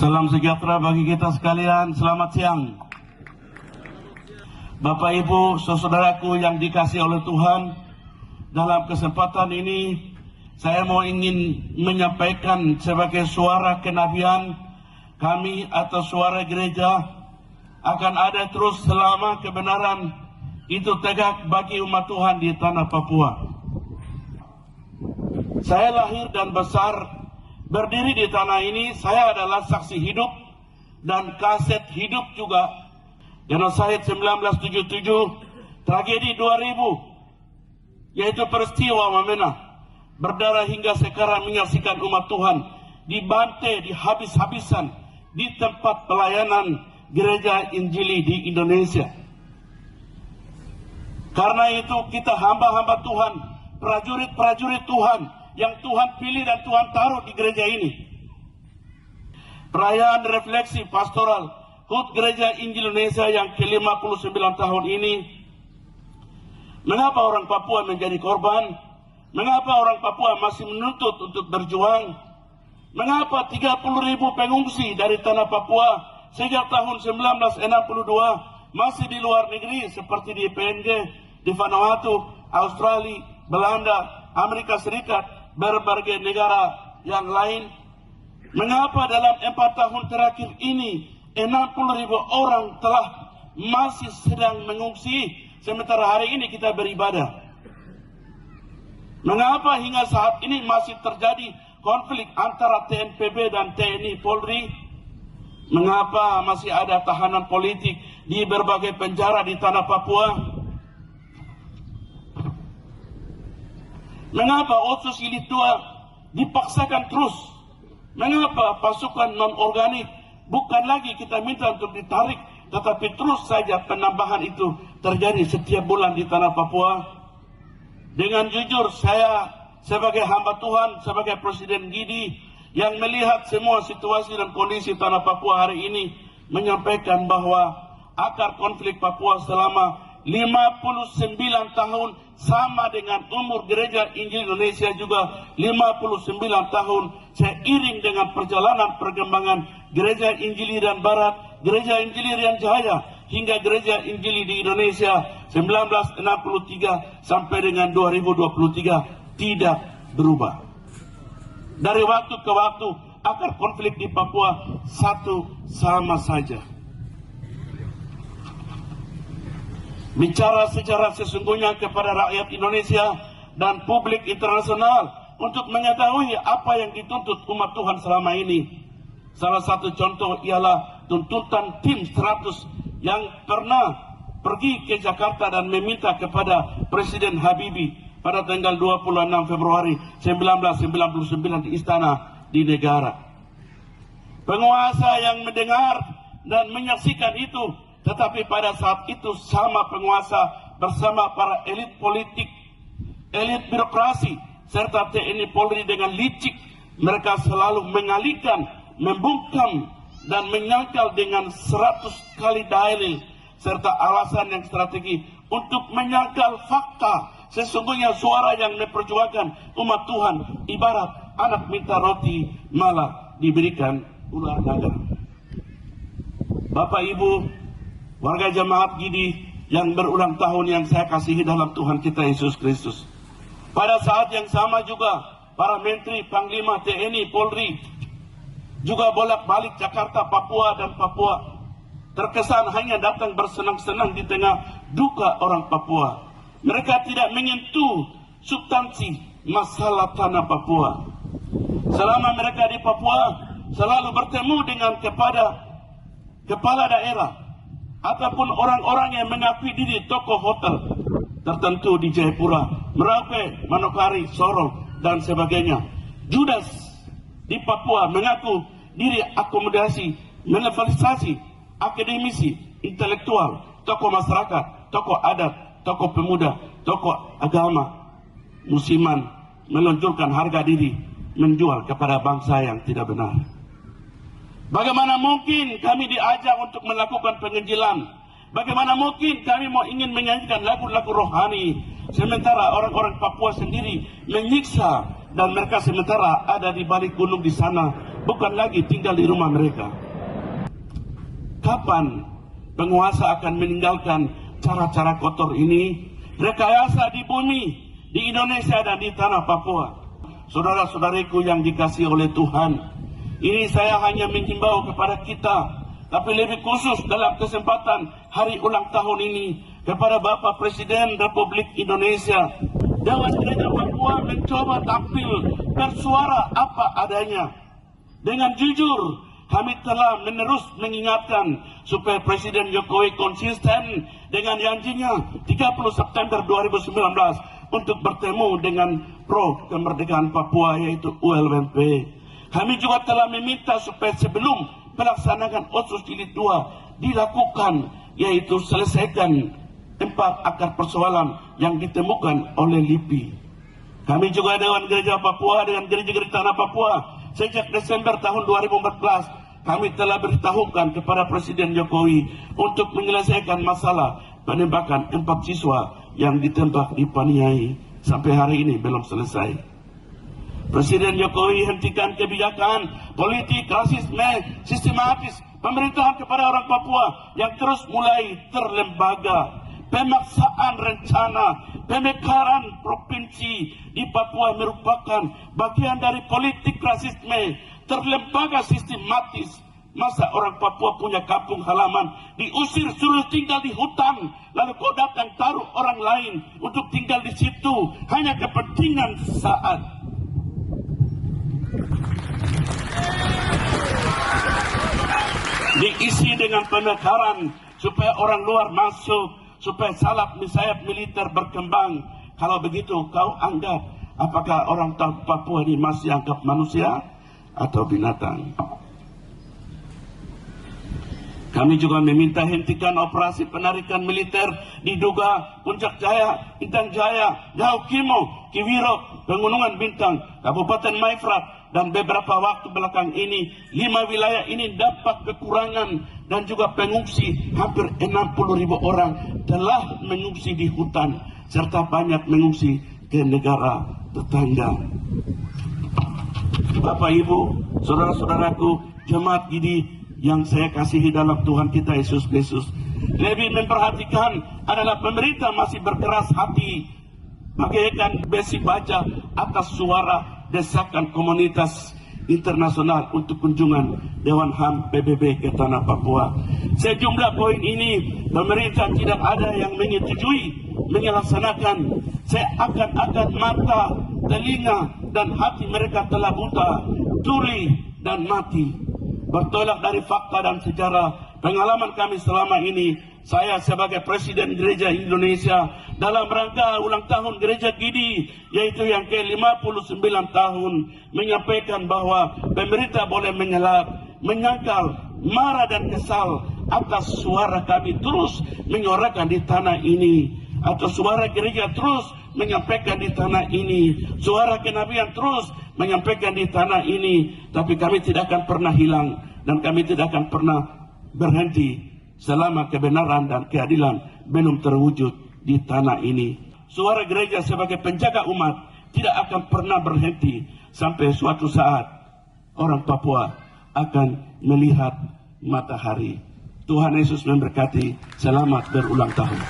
Salam sejahtera bagi kita sekalian, selamat siang. Bapak Ibu, saudaraku yang dikasihi oleh Tuhan, dalam kesempatan ini saya ingin menyampaikan sebagai suara kenabian kami atau suara gereja akan ada terus selama kebenaran itu tegak bagi umat Tuhan di tanah Papua. Saya lahir dan besar berdiri di tanah ini, saya adalah saksi hidup dan kaset hidup juga. Genosid 1977, tragedi 2000, yaitu peristiwa Wamena, berdarah hingga sekarang menyaksikan umat Tuhan dibantai, dihabis-habisan di tempat pelayanan gereja Injili di Indonesia. Karena itu kita hamba-hamba Tuhan, prajurit-prajurit Tuhan yang Tuhan pilih dan Tuhan taruh di gereja ini. Perayaan refleksi pastoral HUT Gereja Injil Indonesia yang ke-59 tahun ini. Mengapa orang Papua menjadi korban? Mengapa orang Papua masih menuntut untuk berjuang? Mengapa 30.000 pengungsi dari tanah Papua sejak tahun 1962 masih di luar negeri seperti di PNG, di Vanuatu, Australia, Belanda, Amerika Serikat, berbagai negara yang lain? Mengapa dalam 4 tahun terakhir ini 60.000 orang telah masih sedang mengungsi sementara hari ini kita beribadah? Mengapa hingga saat ini masih terjadi konflik antara TNPB dan TNI Polri? Mengapa masih ada tahanan politik di berbagai penjara di tanah Papua? Mengapa Otsus Jilid 2 dipaksakan terus? Mengapa pasukan non-organik bukan lagi kita minta untuk ditarik, tetapi terus saja penambahan itu terjadi setiap bulan di tanah Papua? Dengan jujur, saya sebagai hamba Tuhan, sebagai Presiden Gidi yang melihat semua situasi dan kondisi tanah Papua hari ini, menyampaikan bahwa akar konflik Papua selama 59 tahun sama dengan umur gereja Injil Indonesia juga 59 tahun, seiring dengan perjalanan perkembangan gereja Injilian Barat, gereja Injilian Jaya hingga gereja Injili di Indonesia 1963 sampai dengan 2023 tidak berubah. Dari waktu ke waktu akar konflik di Papua satu sama saja. Bicara secara sesungguhnya kepada rakyat Indonesia dan publik internasional untuk mengetahui apa yang dituntut umat Tuhan selama ini. Salah satu contoh ialah tuntutan tim 100 yang pernah pergi ke Jakarta dan meminta kepada Presiden Habibie pada tanggal 26 Februari 1999 di Istana di Negara. Penguasa yang mendengar dan menyaksikan itu, tetapi pada saat itu sama penguasa bersama para elit politik, elit birokrasi, serta TNI Polri dengan licik, mereka selalu mengalihkan, membungkam, dan menyangkal dengan 100 kali dalil, serta alasan yang strategi untuk menyangkal fakta. Sesungguhnya suara yang memperjuangkan umat Tuhan ibarat anak minta roti malah diberikan ular naga. Bapak Ibu, warga jemaat Gidi yang berulang tahun yang saya kasihi dalam Tuhan kita Yesus Kristus. Pada saat yang sama juga para menteri, panglima TNI, Polri juga bolak-balik Jakarta, Papua dan Papua. Terkesan hanya datang bersenang-senang di tengah duka orang Papua. Mereka tidak menyentuh substansi masalah tanah Papua. Selama mereka di Papua selalu bertemu dengan kepala daerah ataupun orang-orang yang mengakui diri tokoh hotel tertentu di Jayapura, Merauke, Manokwari, Sorong, dan sebagainya. Judas di Papua mengaku diri akomodasi, menetralisasi akademisi, intelektual, tokoh masyarakat, tokoh adat, tokoh pemuda, tokoh agama, musiman, meluncurkan harga diri, menjual kepada bangsa yang tidak benar. Bagaimana mungkin kami diajak untuk melakukan penginjilan? Bagaimana mungkin kami mau ingin menyanyikan lagu-lagu rohani, sementara orang-orang Papua sendiri menyiksa, dan mereka sementara ada di balik gunung di sana bukan lagi tinggal di rumah mereka. Kapan penguasa akan meninggalkan cara-cara kotor ini? Rekayasa di bumi, di Indonesia dan di tanah Papua. Saudara-saudariku yang dikasihi oleh Tuhan, ini saya hanya menghimbau kepada kita, tapi lebih khusus dalam kesempatan hari ulang tahun ini, kepada Bapak Presiden Republik Indonesia. Dewan Gereja Papua mencoba tampil bersuara apa adanya. Dengan jujur, kami telah menerus mengingatkan supaya Presiden Jokowi konsisten dengan janjinya 30 September 2019 untuk bertemu dengan Pro Kemerdekaan Papua, yaitu ULMP. Kami juga telah meminta supaya sebelum pelaksanaan Otsus Jilid 2 dilakukan, yaitu selesaikan 4 akar persoalan yang ditemukan oleh LIPI. Kami juga Dewan Gereja Papua dengan gereja-gereja tanah Papua sejak Desember tahun 2014 kami telah beritahukan kepada Presiden Jokowi untuk menyelesaikan masalah penembakan 4 siswa yang ditembak di Paniai. Sampai hari ini belum selesai. Presiden Jokowi hentikan kebijakan politik rasisme sistematis pemerintahan kepada orang Papua yang terus mulai terlembaga. Pemaksaan rencana pemekaran provinsi di Papua merupakan bagian dari politik rasisme terlembaga sistematis. Masa orang Papua punya kampung halaman diusir suruh tinggal di hutan, lalu kau datang taruh orang lain untuk tinggal di situ hanya kepentingan sesaat. Diisi dengan pemekaran supaya orang luar masuk, supaya salap sayap militer berkembang. Kalau begitu kau anggap apakah orang Papua ini masih anggap manusia atau binatang? Kami juga meminta hentikan operasi penarikan militer diduga Puncak Jaya, Intan Jaya, Gaukimo, Kiwiro, Pegunungan Bintang, Kabupaten Maifrat, dan beberapa waktu belakang ini 5 wilayah ini dapat kekurangan dan juga pengungsi hampir 60.000 orang telah mengungsi di hutan serta banyak mengungsi ke negara tetangga. Bapak Ibu, saudara-saudaraku, jemaat Gidi yang saya kasihi dalam Tuhan kita Yesus Kristus, lebih memperhatikan adalah pemerintah masih berkeras hati bagaikan besi baja atas suara desakan komunitas internasional untuk kunjungan Dewan HAM PBB ke tanah Papua. Sejumlah poin ini pemerintah tidak ada yang menyetujui menyelaksanakan. Seakan-akan mata, telinga, dan hati mereka telah buta, tuli, dan mati. Bertolak dari fakta dan sejarah pengalaman kami selama ini, saya sebagai Presiden Gereja Indonesia dalam rangka ulang tahun Gereja Gidi, yaitu yang ke-59 tahun, menyampaikan bahwa pemerintah boleh menyangkal, marah dan kesal atas suara kami terus menyuarakan di tanah ini, atau suara gereja terus menyampaikan di tanah ini, suara kenabian terus menyampaikan di tanah ini. Tapi kami tidak akan pernah hilang dan kami tidak akan pernah berhenti selama kebenaran dan keadilan belum terwujud di tanah ini. Suara gereja sebagai penjaga umat tidak akan pernah berhenti sampai suatu saat orang Papua akan melihat matahari. Tuhan Yesus memberkati. Selamat berulang tahun.